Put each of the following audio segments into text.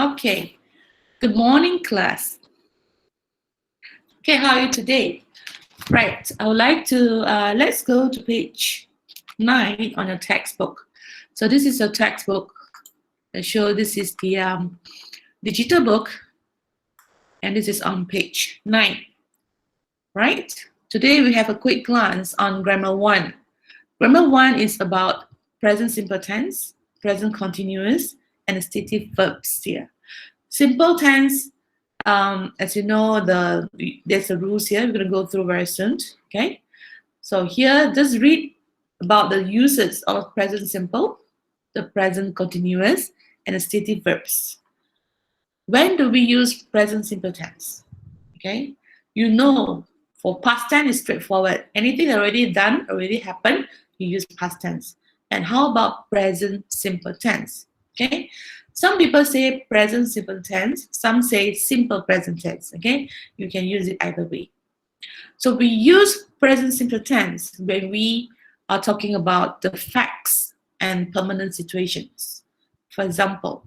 Okay. Good morning, class. Okay, how are you today? Right. I would like to let's go to page 9 on your textbook. So this is your textbook. I show this is the digital book, and this is on page 9. Right. Today we have a quick glance on grammar 1. Grammar 1 is about present simple tense, present continuous, and stative verbs here. Simple tense, as you know, there's the rules here. We're going to go through very soon. Okay. So here, just read about the uses of present simple, the present continuous, and the stative verbs. When do we use present simple tense? Okay. You know, for past tense is straightforward. Anything already done, already happened, you use past tense. And how about present simple tense? Okay. Some people say present simple tense. Some say simple present tense. Okay. You can use it either way. So we use present simple tense when we are talking about the facts and permanent situations. For example,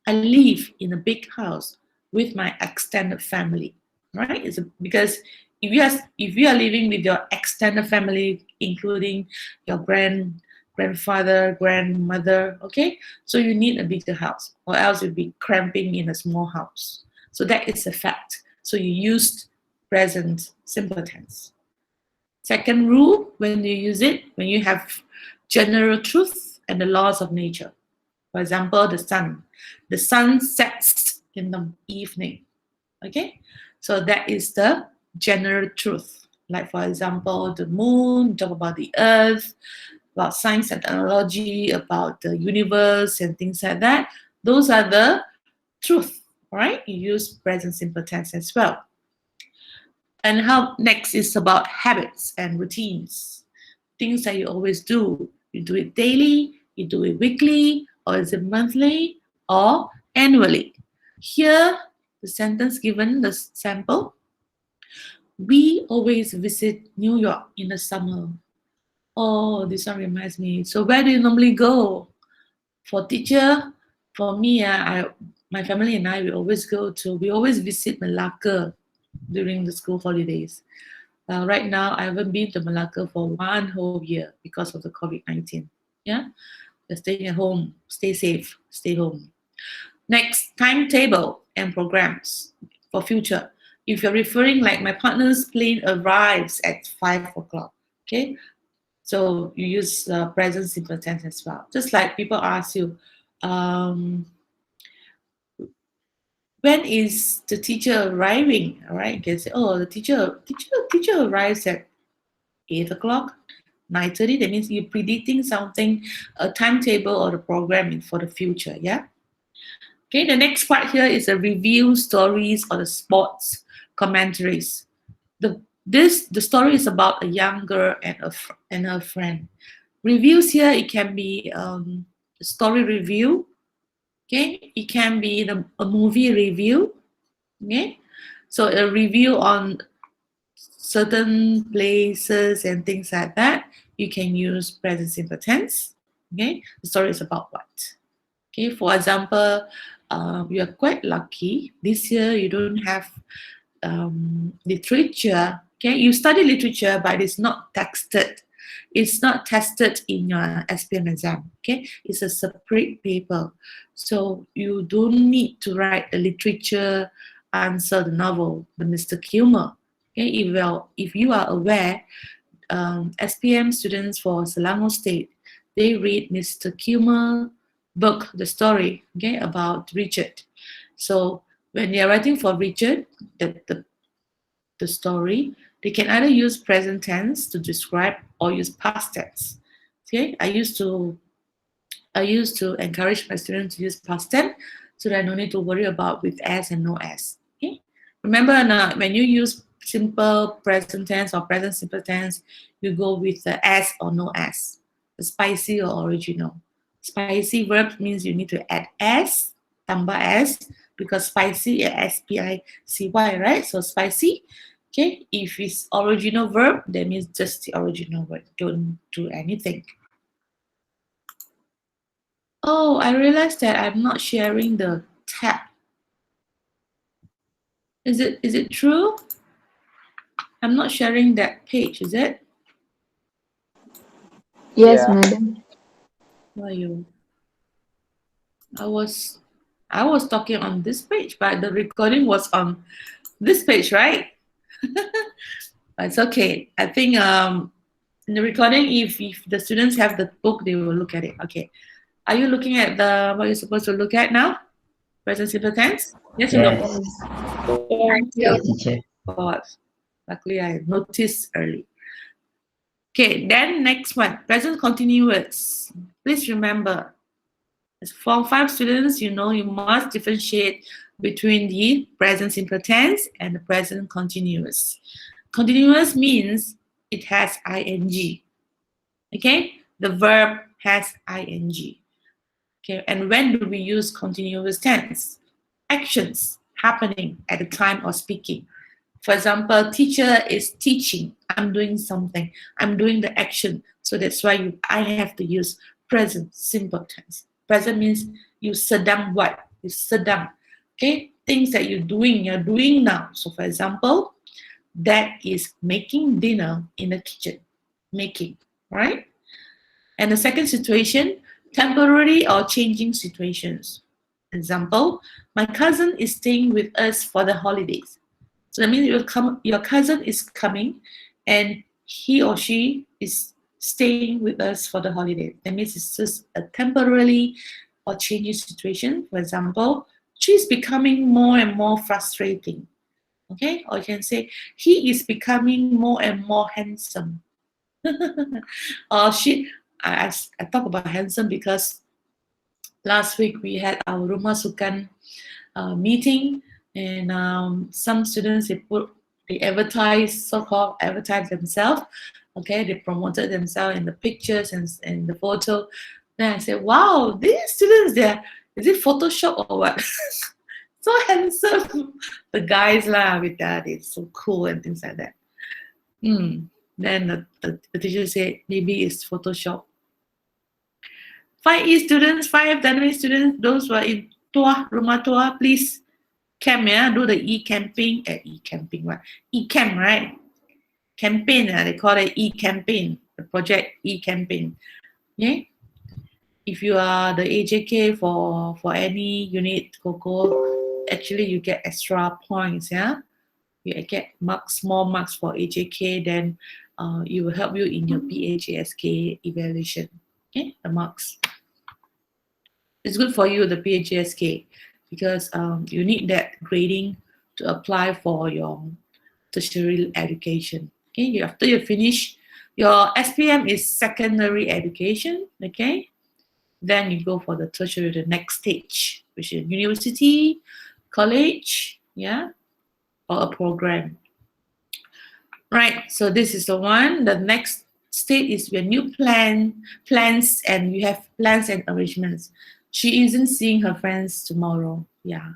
I live in a big house with my extended family, right? Because if you are living with your extended family, including your grandfather, grandmother, okay, so you need a bigger house, or else you'll be cramping in a small house. So that is a fact. So you used present simple tense. Second rule, when you use it, when you have general truth and the laws of nature. For example, the sun. The sun sets in the evening. Okay? So that is the general truth. Like, for example, the moon, talk about the earth, about science and technology, about the universe and things like that. Those are the truth, right? You use present simple tense as well. And how next is about habits and routines. Things that you always do. You do it daily, you do it weekly, or is it monthly, or annually. Here, the sentence given, the sample. We always visit New York in the summer. Oh, this one reminds me. So where do you normally go? For teacher, for me, my family and I, we always visit Malacca during the school holidays. Right now, I haven't been to Malacca for 1 whole year because of the COVID-19. Yeah, just staying at home, stay safe, stay home. Next, timetable and programs for future. If you're referring like my partner's plane arrives at 5 o'clock, okay? So you use present simple tense as well. Just like people ask you, when is the teacher arriving? All right, you can say, oh, the teacher arrives at 8 o'clock, 9:30. That means you're predicting something, a timetable or a program for the future. Yeah. Okay. The next part here is the review stories or the sports commentaries. The story is about a young girl and her friend. Reviews here, it can be a story review. Okay, it can be a movie review. Okay, so a review on certain places and things like that. You can use present simple tense. Okay, the story is about what? Okay, for example, you are quite lucky this year. You don't have literature. Okay, you study literature, but it's not texted. It's not tested in your SPM exam. Okay, it's a separate paper, so you don't need to write the literature answer the novel, the Mr. Kilmer. Okay, if you are aware, SPM students for Selangor State, they read Mr. Kilmer book, the story, okay, about Richard. So when they are writing for Richard, the story, they can either use present tense to describe or use past tense. Okay, I used to encourage my students to use past tense so that I don't need to worry about with s and no s. Okay, remember now, when you use simple present tense or present simple tense, you go with the s or no s, the spicy or original. Spicy verb means you need to add s, tambah s, because spicy spicy, right? So spicy. Okay, if it's original verb, that means just the original word. Don't do anything. Oh, I realized that I'm not sharing the tab Is it true? I'm not sharing that page, is it? Yes, Yeah. madam. Why you? I was talking on this page, but the recording was on this page, right? It's okay. I think in the recording, if the students have the book, they will look at it. Okay. Are you looking at the what you're supposed to look at now? Present simple tense? Yes or no? Yes. Yes. Thank Yes, you. teacher. God. Luckily, I noticed early. Okay, then next one, present continuous. Please remember, as Form 5 students, you know you must differentiate between the present simple tense and the present continuous. Continuous means it has ing. Okay, the verb has ing. Okay, and when do we use continuous tense? Actions happening at the time of speaking. For example, teacher is teaching. I'm doing something. I'm doing the action. So that's why I have to use present simple tense. Present means you sedang what? You sedang. Okay, things that you're doing now. So for example, that is making dinner in the kitchen. Making, right? And the second situation, temporary or changing situations. Example, my cousin is staying with us for the holidays. So that means your cousin is coming and he or she is staying with us for the holiday. That means it's just a temporarily or changing situation. For example, she's becoming more and more frustrating. Okay, or you can say he is becoming more and more handsome. Or I talk about handsome because last week we had our Rumah Sukan meeting, and some students they advertise, so-called advertise themselves. Okay, they promoted themselves in the pictures and the photo. Then I said, wow, these students, is it Photoshop or what? So handsome. The guys lah with that, it's so cool and things like that. Then the teacher said maybe it's Photoshop. 5E students, 5 dynamic students, those who are in Tua, Rumah Tua, please camp, yeah, do the e-camping, e-camping, what? E-camp, right? Campaign, they call it e-campaign, the project e-camping. Okay? If you are the AJK for any unit, Coco, actually you get extra points, yeah? You get marks, more marks for AJK, then it will help you in your PHASK evaluation. Okay, the marks. It's good for you, the PHASK, because you need that grading to apply for your tertiary education. Okay, after you finish, your SPM is secondary education. Okay, then you go for the tertiary, the next stage, which is university, college, yeah, or a program. Right, so this is the one. The next state is when you plans and you have plans and arrangements. She isn't seeing her friends tomorrow. Yeah,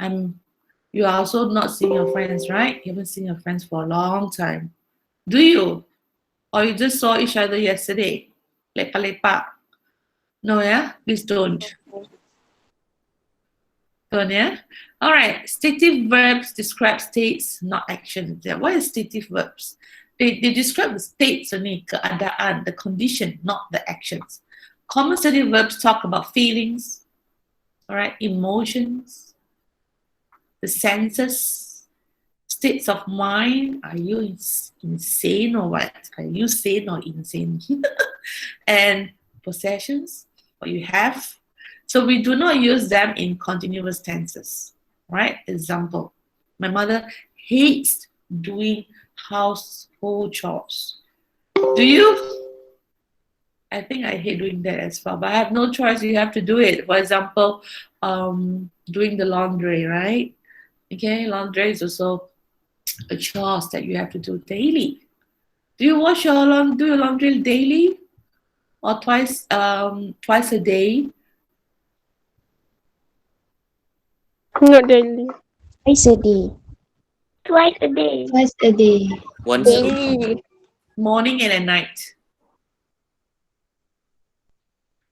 you are also not seeing your friends, right? You haven't seen your friends for a long time. Do you? Or you just saw each other yesterday? Lepa-lepa. No, yeah? Please don't. Don't, yeah? All right. Stative verbs describe states, not actions. Yeah. What is stative verbs? They describe the states only, keadaan, the condition, not the actions. Common stative verbs talk about feelings, all right, emotions, the senses, states of mind. Are you insane or what? Are you sane or insane? And possessions, what you have. So we do not use them in continuous tenses, right? Example, my mother hates doing household chores. Do you? I think I hate doing that as well, but I have no choice. You have to do it. For example, doing the laundry, right? Okay, laundry is also a chores that you have to do daily. Do you do your laundry daily or twice a day? Not daily. Twice a day. Twice a day. Twice a day. Once. Daily. Morning and at night.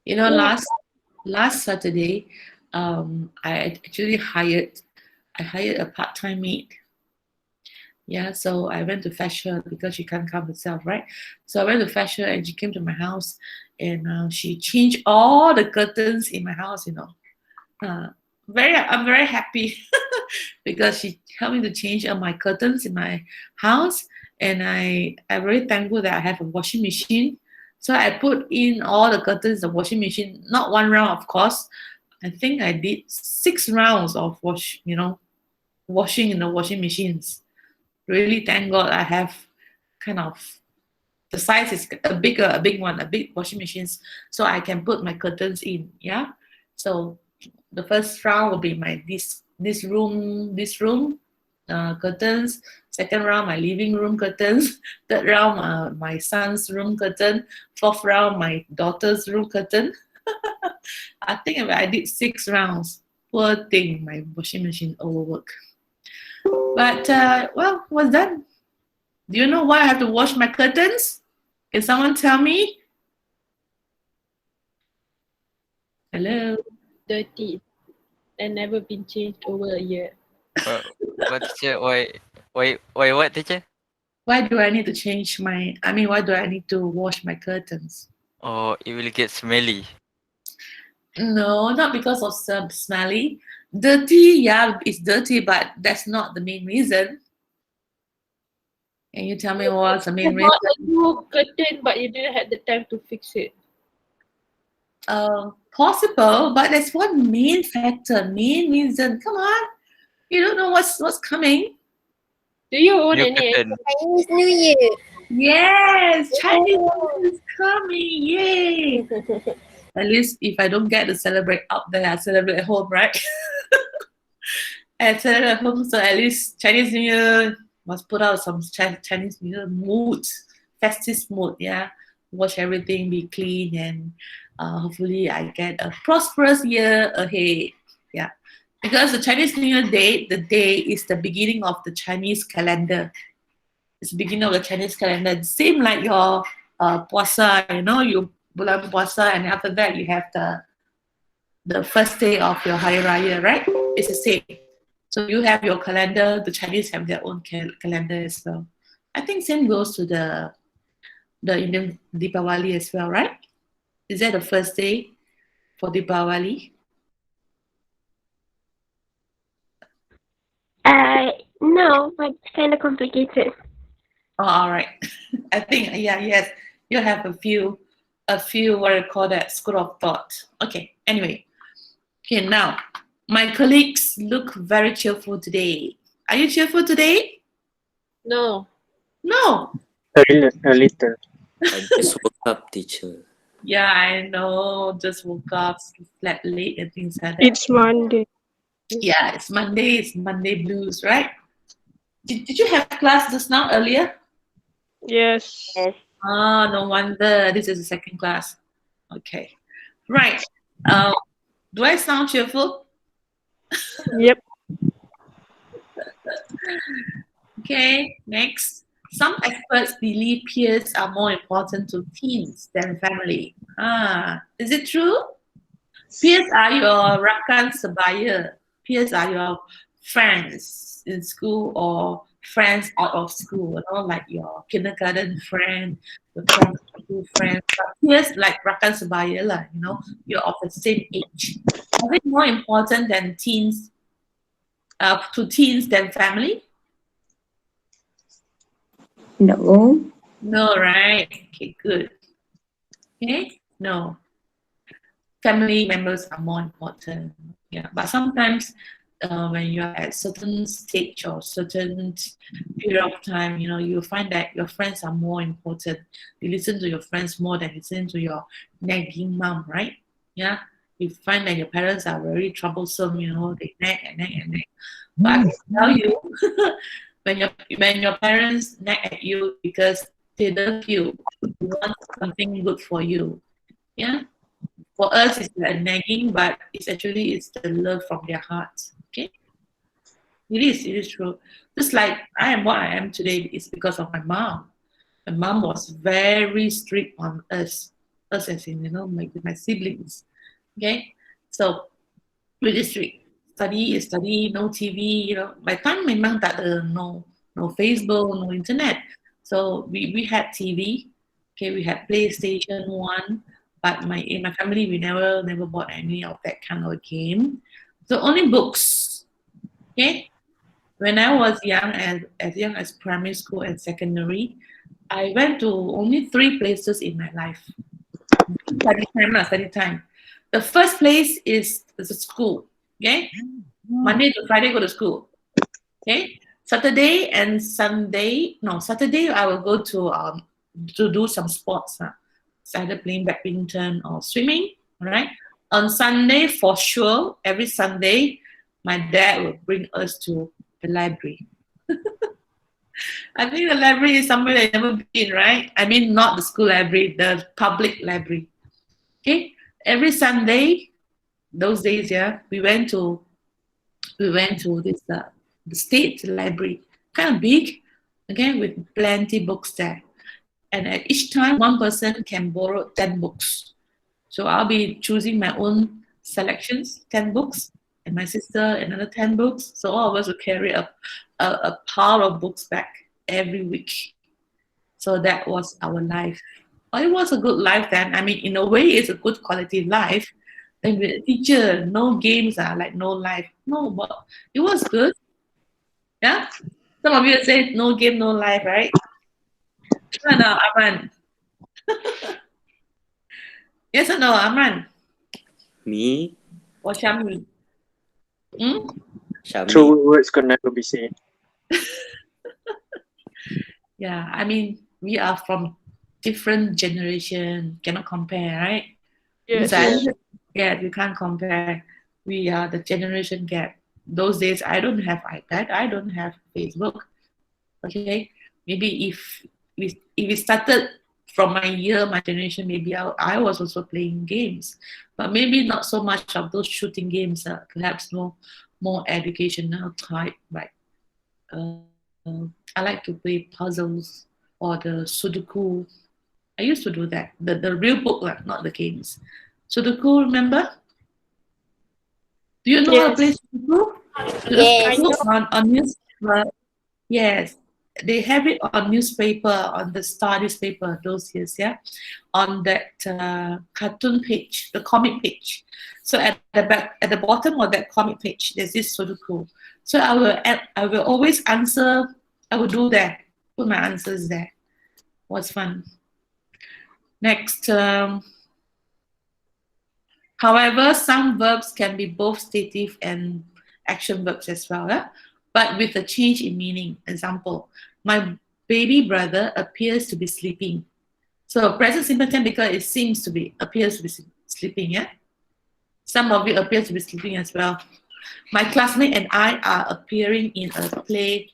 You know, Yes. last Saturday, I actually I hired a part-time maid. Yeah, so I went to fetch her because she can't come herself, right? So I went to fetch her and she came to my house and she changed all the curtains in my house, I'm very happy because she helped me to change all my curtains in my house, and I'm very thankful that I have a washing machine. So I put in all the curtains in the washing machine, not one round, of course. I think I did 6 rounds of washing in the washing machines. Really thank God I have kind of the size is a big one, a big washing machines, so I can put my curtains in. Yeah, so the first round will be my this room curtains. Second round, my living room curtains. Third round, my son's room curtain. Fourth round, my daughter's room curtain. I think I did 6 rounds. Poor thing, my washing machine overwork. But well, was done. Do you know why I have to wash my curtains? Can someone tell me? Hello. Dirty and never been changed over a year. What teacher? Why? What teacher? Why do I need to why do I need to wash my curtains? Oh, it will get smelly. No, not because of some smelly. Dirty, yeah, it's dirty, but that's not the main reason. Can you tell me what's the main You reason? bought a new curtain, but you didn't have the time to fix it. Possible, but there's one main factor, main reason. Come on, you don't know what's coming. Do you own New any? curtain. Chinese New Year. Yes, Chinese New Year is coming, yay! At least if I don't get to celebrate out there, I celebrate at home, right? I celebrate at home, so at least Chinese New Year must put out some Chinese New Year mood, festive mood, yeah. Wash everything, be clean, and hopefully I get a prosperous year ahead. Yeah, because the Chinese New Year day, the day is the beginning of the Chinese calendar. It's the beginning of the Chinese calendar. Same like your puasa, you bulan puasa, and after that you have the first day of your Hari Raya, right? It's the same. So you have your calendar. The Chinese have their own calendar as well. I think same goes to the Indian Deepavali as well, right? Is that the first day for Deepavali? No, but it's kind of complicated. Oh, all right. I think yes. You have a few what I call that school of thought. Okay. Anyway, okay. Now, my colleagues look very cheerful today. Are you cheerful today? No. No. A little. I just woke up, teacher. Yeah, I know. Just woke up, slept late, and things like that. It's Monday. Yeah, it's Monday. It's Monday blues, right? Did you have class just now earlier? Yes. Ah, no wonder. This is the second class. Okay. Right. Do I sound cheerful? Yep. Okay, next. Some experts believe peers are more important to teens than family. Is it true? Peers are your rakan sebaya. Peers are your friends in school or friends out of school, like your kindergarten friend, your primary school friend. But peers like rakan sebaya lah, you're of the same age. Are they more important than teens, to teens than family? No. No, right? Okay, good. Okay, no. Family members are more important. Yeah, but sometimes when you're at certain stage or certain period of time, you find that your friends are more important. You listen to your friends more than listening to your nagging mom, right? Yeah, you find that your parents are very troublesome. They nag and nag and nag. But I can tell you, when your parents nag at you because they love you, they want something good for you. Yeah. For us, it's like nagging, but it's the love from their hearts. Okay, it is true. Just like I am what I am today is because of my mom. My mom was very strict on us as in my siblings. Okay, so really strict. study is study, no TV, by the time memang tak ada, no Facebook, no internet. So we had TV, okay, we had PlayStation 1, but in my family we never bought any of that kind of game. So only books, okay. When I was young, as young as primary school and secondary, I went to only 3 places in my life. Study time. The first place is the school. Okay, Monday to Friday go to school. Okay, Saturday I will go to do some sports. It's either playing badminton or swimming. Right. On Sunday, for sure, every Sunday, my dad will bring us to the library. I think the library is somewhere I've never been, right? I mean, not the school library, the public library. Okay, every Sunday, those days, yeah, we went to this the state library, kind of big, okay, with plenty books there. And at each time, one person can borrow 10 books. So I'll be choosing my own selections, 10 books, and my sister another 10 books. So all of us will carry a pile of books back every week. So that was our life. Well, it was a good life then. I mean, in a way, it's a good quality life. Then with a teacher, no games, like no life. No, but it was good. Yeah? Some of you say no game, no life, right? No, Amran. Yes or no, Amran? Me, Or Shami? Shami. True words could never be said. Yeah, I mean, we are from different generation, cannot compare, right? Yes. Yeah, we can't compare. We are the generation gap. Those days, I don't have iPad, I don't have Facebook. Okay, maybe if we started from my generation, maybe I was also playing games, but maybe not so much of those shooting games. Perhaps more educational type, like I like to play puzzles or the Sudoku. I used to do that. The real book, like, not the games. Sudoku, remember? Do you know how to play Sudoku? Yes. On newspaper. Yes, they have it on newspaper, on the Star newspaper those years, yeah, on that cartoon page, the comic page. So at the bottom of that comic page, there's this Sudoku. So I will always answer. I will do that. Put my answers there. Was fun. Next. However, some verbs can be both stative and action verbs as well, but with a change in meaning. Example, my baby brother appears to be sleeping. So present simple tense because it seems to be, appears to be sleeping, yeah? Some of you appear to be sleeping as well. My classmate and I are appearing in a play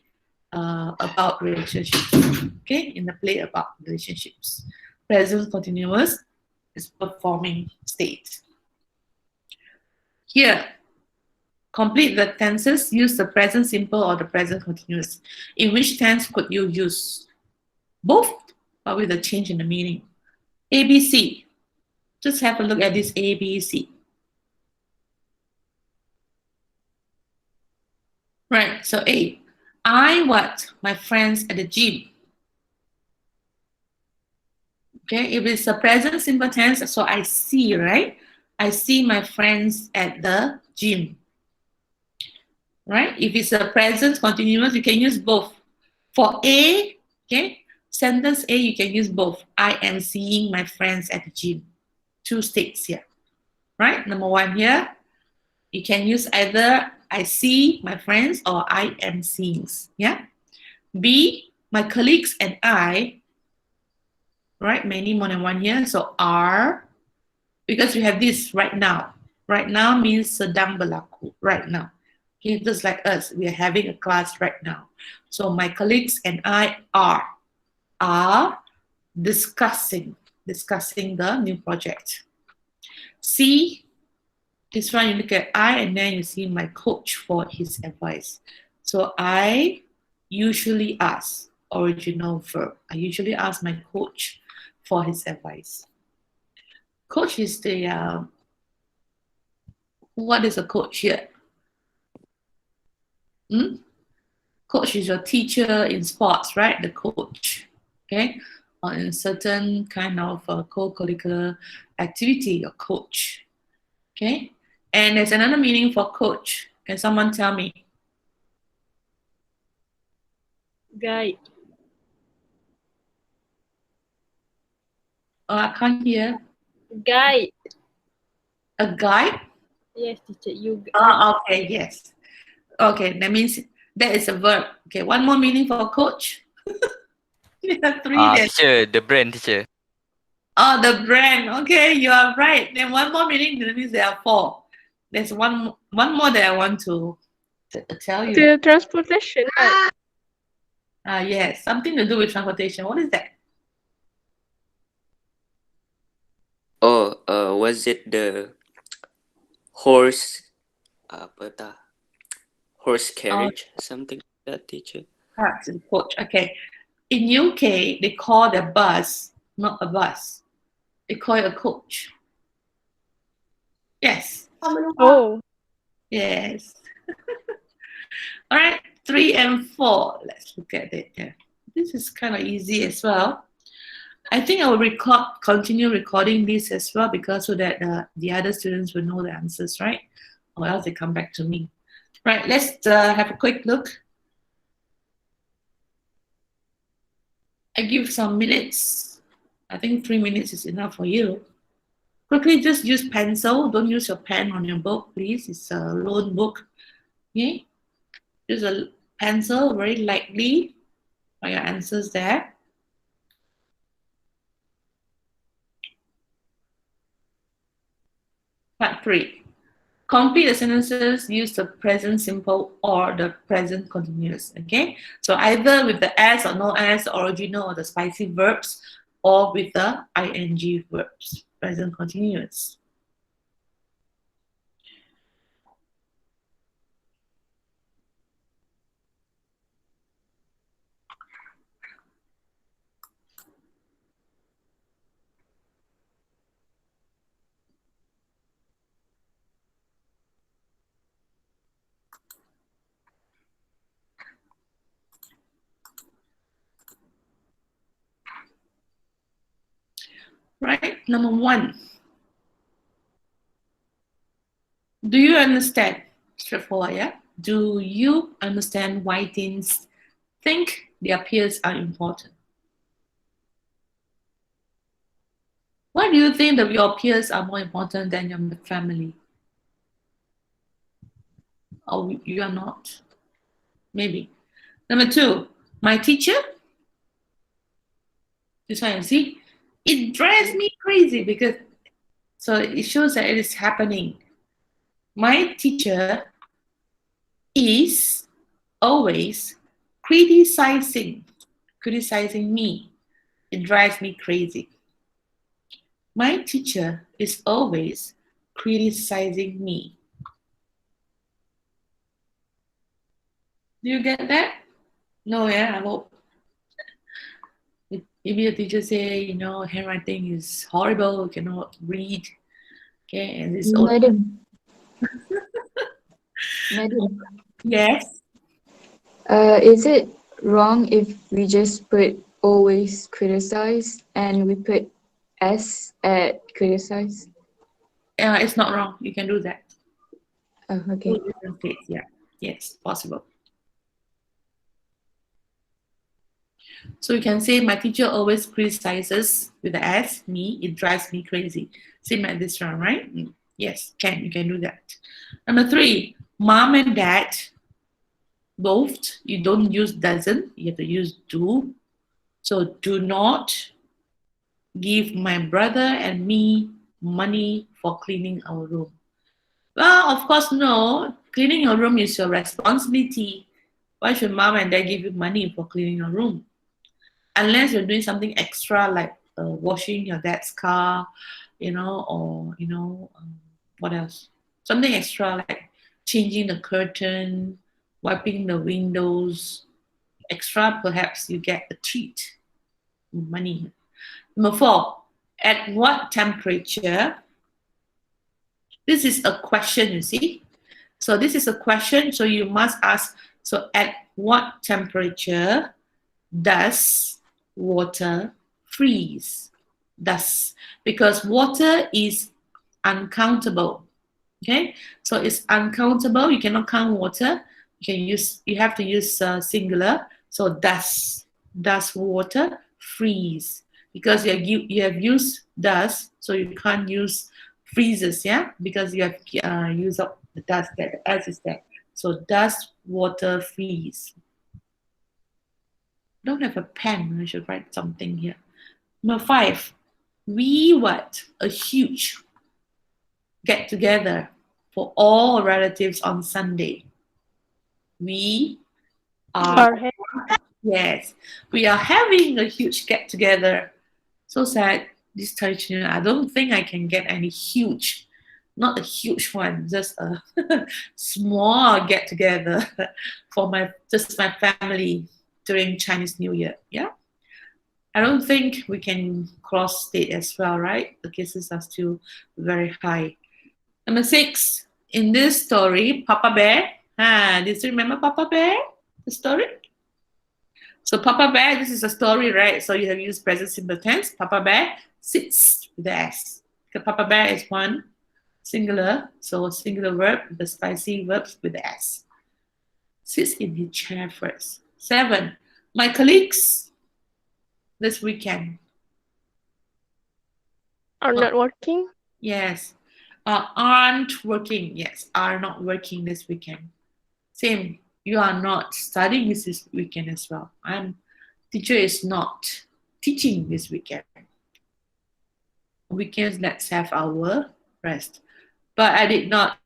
about relationships. Okay, in the play about relationships. Present continuous is performing state. Here, complete the tenses, use the present simple or the present continuous. In which tense could you use? Both, but with a change in the meaning. ABC. Just have a look at this ABC. Right, so A. I what? My friends at the gym. Okay, if it's a present simple tense, so I see, right? I see my friends at the gym. Right? If it's a present continuous, you can use both. For A, okay, sentence A, you can use both. I am seeing my friends at the gym. 2 states here. Right? Number 1 here, you can use either I see my friends or I am seeing. Yeah? B, my colleagues and I, right? Many more than 1 here. So are, because we have this right now. Right now means sedang berlaku, right now. Okay, just like us, we are having a class right now. So my colleagues and I are discussing the new project. C, this one you look at I and then you see my coach for his advice. So I usually ask, original verb. I usually ask my coach for his advice. Coach is the, what is a coach here? Hmm? Coach is your teacher in sports, right? The coach, okay? Or in certain kind of co-curricular activity, your coach, okay? And there's another meaning for coach. Can someone tell me? Guide. Oh, I can't hear. Guide. A guide? Yes, teacher. You. Ah, okay, yes. Okay, that means that is a verb. Okay, one more meaning for coach. We have three there. Teacher, the brand teacher. Oh, the brand. Okay, you are right. Then one more meaning, that means there are four. There's one more that I want to tell you. The transportation. Right? Yes, something to do with transportation. What is that? Oh, was it the horse, apa ta? Horse carriage, something like that, teacher? Perhaps in coach. Okay. In UK, they call the bus not a bus. They call it a coach. Yes. Oh. Yes. All right. 3 and 4. Let's look at it there. This is kind of easy as well. I think I will continue recording this as well because so that the other students will know the answers, right? Or else they come back to me. Right, let's have a quick look. I give some minutes. I think 3 minutes is enough for you. Quickly, just use pencil. Don't use your pen on your book, please. It's a loan book. Okay? Use a pencil very lightly for your answers there. Part 3. Complete the sentences, use the present simple or the present continuous, okay? So either with the S or no S, the original or the spicy verbs, or with the ing verbs, present continuous. Right, number 1. Do you understand? Straightforward, yeah? Do you understand why teens think their peers are important? Why do you think that your peers are more important than your family? Or you are not? Maybe. Number 2, my teacher. This one, you see, it drives me crazy because so it shows that it is happening. My teacher is always criticizing me. It drives me crazy. My teacher is always criticizing me. Do you get that? No, yeah, I hope. Maybe the teacher say, you know, handwriting is horrible, you cannot read. Okay, and it's all. Madam. Madam. Yes. Is it wrong if we just put always criticize and we put S at criticize? It's not wrong. You can do that. Oh, okay. Yeah. Yes, possible. So you can say, my teacher always criticizes with the S, me, it drives me crazy. Same like this one, right? Yes, you can do that. Number 3, mom and dad, both, you don't use doesn't, you have to use do. So do not give my brother and me money for cleaning our room. Well, of course, no. Cleaning your room is your responsibility. Why should mom and dad give you money for cleaning your room? Unless you're doing something extra like washing your dad's car, you know, or, you know, what else? Something extra like changing the curtain, wiping the windows. Extra, perhaps you get a treat, money. Number 4, at what temperature? This is a question, you see. So this is a question, so you must ask So at what temperature does water freeze? Does, because water is uncountable. Okay, so it's uncountable. You cannot count water. You have to use singular. So does water freeze? Because you have used does, so you can't use freezes, yeah, because you have used up the does there. The S is there. So does water freeze? I don't have a pen. I should write something here. Number 5. We what? A huge get together for all relatives on Sunday. We are, yes, we are having a huge get together. So sad. This tradition, I don't think I can get any huge, not a huge one, just a small get together for my family during Chinese New Year. Yeah. I don't think we can cross state as well, right? The cases are still very high. Number 6, in this story, Papa Bear. Did you remember Papa Bear? The story? So Papa Bear, this is a story, right? So you have used present simple tense. Papa Bear sits with the S. Okay, Papa Bear is one singular, so singular verb, the spicy verbs with the S. Sits in his chair first. 7, my colleagues this weekend Are not working? Yes. Aren't working. Yes, are not working this weekend. Same. You are not studying this weekend as well. Teacher is not teaching this weekend. Weekends, let's have our rest. But I did not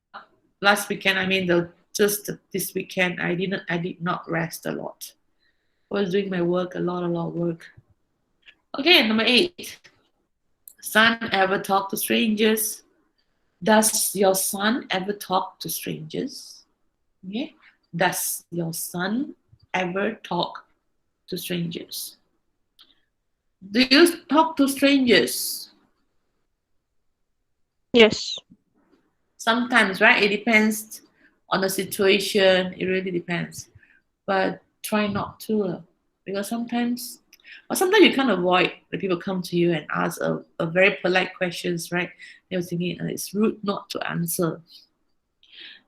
last weekend. I mean, just this weekend, I did not rest a lot. I was doing my work, a lot of work. Okay, number 8. Son ever talk to strangers? Does your son ever talk to strangers? Okay. Does your son ever talk to strangers? Do you talk to strangers? Yes. Sometimes, right? It depends on the situation. It really depends. But try not to, because sometimes you can't avoid the people come to you and ask a very polite questions, right? You're thinking it's rude not to answer.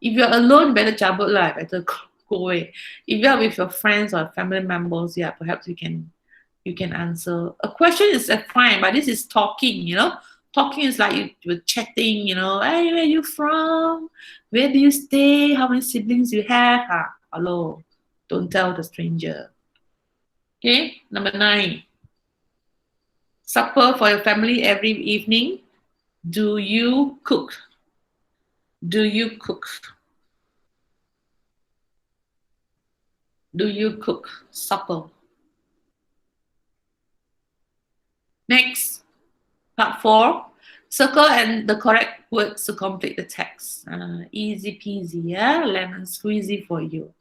If you're alone, better cabut lah, better go away. If you're with your friends or family members, yeah, perhaps you can answer. A question is fine, but this is talking, Talking is like you're chatting, hey, where are you from? Where do you stay? How many siblings you have? Hello. Don't tell the stranger. Okay, number 9. Supper for your family every evening. Do you cook? Do you cook? Do you cook supper? Next, part 4. Circle and the correct words to complete the text. Easy peasy, yeah? Lemon squeezy for you.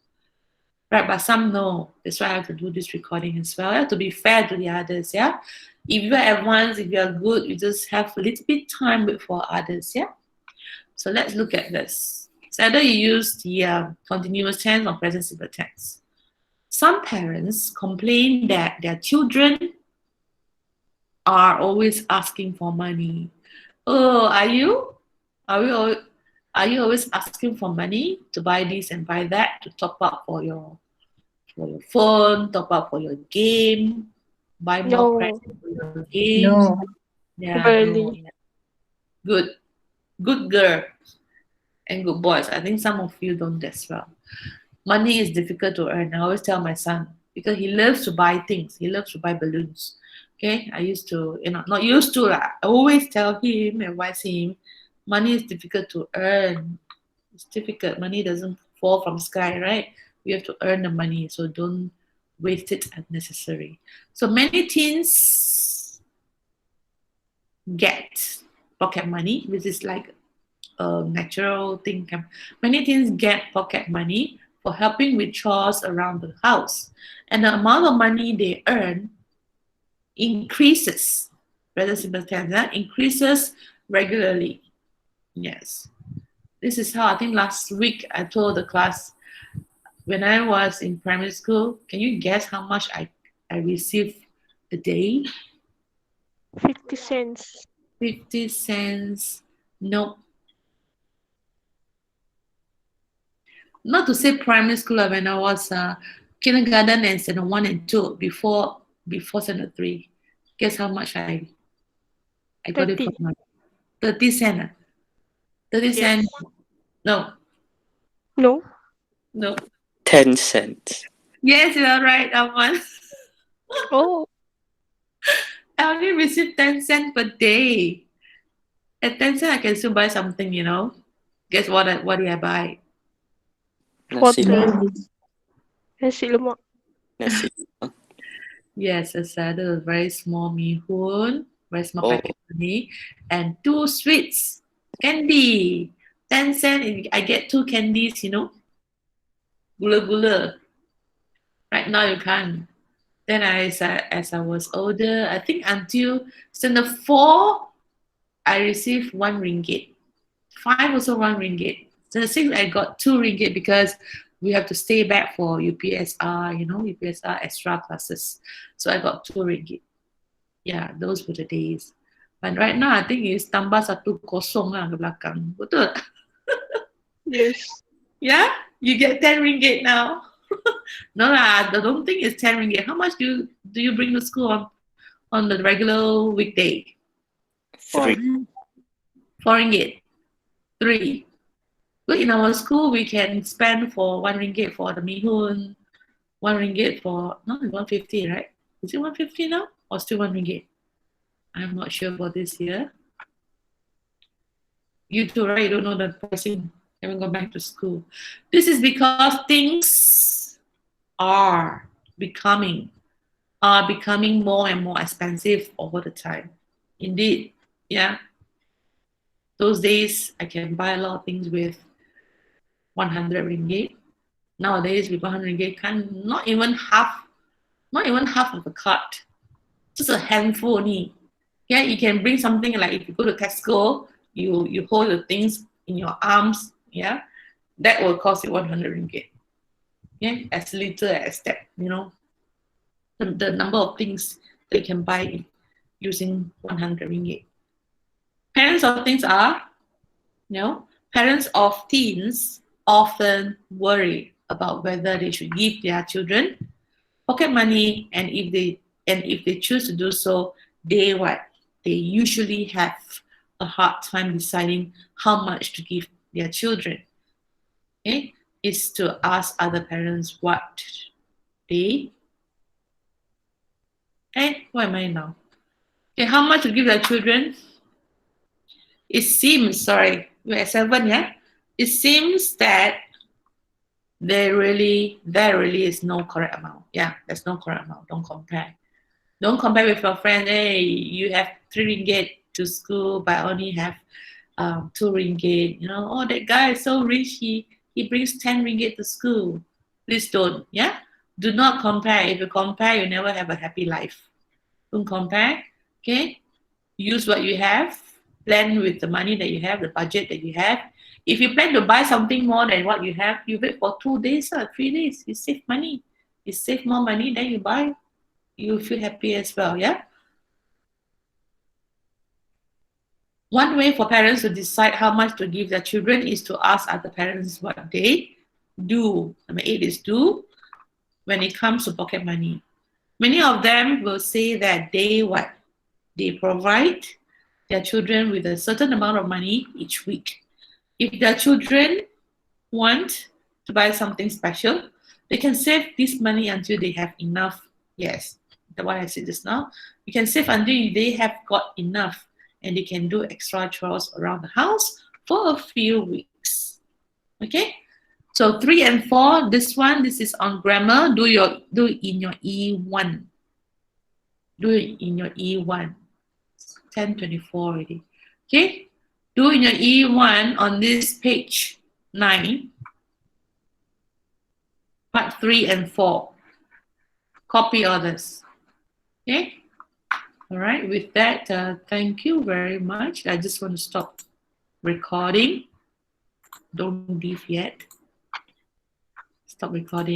Right, but some know. That's why I have to do this recording as well. I have to be fair to the others, yeah? If you are advanced, if you are good, you just have a little bit time for others, yeah? So let's look at this. So either you use the continuous tense or present simple tense. Some parents complain that their children are always asking for money. Oh, are you? Are you always asking for money to buy this and buy that, to top up for your phone, top up for your game, buy more credit for your games? No. Yeah, Barely. no, yeah. Good girl and good boys. I think some of you don't as well. Money is difficult to earn. I always tell my son, because he loves to buy things. He loves to buy balloons. Okay, I used to, not used to. I always tell him, advise him, money is difficult to earn. It's difficult. Money doesn't fall from sky, right? We have to earn the money, so don't waste it unnecessary. So many teens get pocket money, which is like a natural thing. Many teens get pocket money for helping with chores around the house, and the amount of money they earn increases. Rather simple tense, increases regularly. Yes, this is how I think last week I told the class. when I was in primary school, can you guess how much I received a day? 50 cents. 50 cents. No, not to say primary school, when I was kindergarten and standard 1 and 2, before standard 3. Guess how much I got it 30. from my 30 cent. 30 Yes. cent. No, No. no. 10 cents. Yes, you are right, Aman. Oh, I only received 10 cents per day. At 10 cents, I can still buy something, you know. Guess what did I buy? Nasi water. lemak. Nasi lemak. Nasi lemak. Yes, a very small mihun, very small Oh. packet money, and 2 sweets, candy. 10 cents, I get 2 candies, you know. Gula gula. Right now you can't. Then as I was older, I think until standard 4, I received 1 ringgit. 5 also 1 ringgit. Standard 6, I got 2 ringgit because we have to stay back for UPSR, you know, UPSR extra classes. So I got 2 ringgit. Yeah, those were the days. But right now, I think it's tambah 1 lah ke belakang. Betul? Yes. Yeah? You get 10 ringgit now. No lah, I don't think it's 10 ringgit. How much do you bring to school on the regular weekday? 3. 4 ringgit. 3. Look, in our school, we can spend for 1 ringgit for the mihun, 1 ringgit for, no, it's 150, right? Is it 150 now? Or still 1 ringgit? I'm not sure for this year. You too, right? You don't know the pricing. Haven't gone back to school. This is because things are becoming more and more expensive over the time. Indeed, yeah. Those days, I can buy a lot of things with 100 ringgit. Nowadays, with 100 ringgit, not even half of the cart. Just a handful only. Yeah, you can bring something like if you go to Tesco, you hold the things in your arms. Yeah, that will cost you 100 ringgit. Yeah, as little as that. You know, the number of things that you can buy using 100 ringgit. Parents of things are, parents of teens often worry about whether they should give their children pocket money, and if they choose to do so, they usually have a hard time deciding how much to give their children. Okay, is to ask other parents what they. Where am I now? Okay, how much to give their children? It seems, sorry, we're at 7, yeah? It seems that there really is no correct amount. Yeah, there's no correct amount. Don't compare. Don't compare with your friend. Hey, you have 3 ringgit to school, but I only have 2 ringgit. You know, oh, that guy is so rich. He brings 10 ringgit to school. Please don't. Yeah, do not compare. If you compare, you never have a happy life. Don't compare. Okay, use what you have. Plan with the money that you have, the budget that you have. If you plan to buy something more than what you have, you wait for 2 days or 3 days. You save money. You save more money, then you buy. You feel happy as well, yeah? One way for parents to decide how much to give their children is to ask other parents what they do. Number 8 is do when it comes to pocket money. Many of them will say that they provide their children with a certain amount of money each week. If their children want to buy something special, they can save this money until they have enough. Yes, the one I said just now. You can save until they have got enough and they can do extra chores around the house for a few weeks. Okay? So 3 and 4, this is on grammar. Do it in your E1. Do it in your E1. 10:24 already. Okay? Do in your E1 on this page 9. Part 3 and 4. Copy others. Okay? All right. With that, thank you very much. I just want to stop recording. Don't leave yet. stop recording.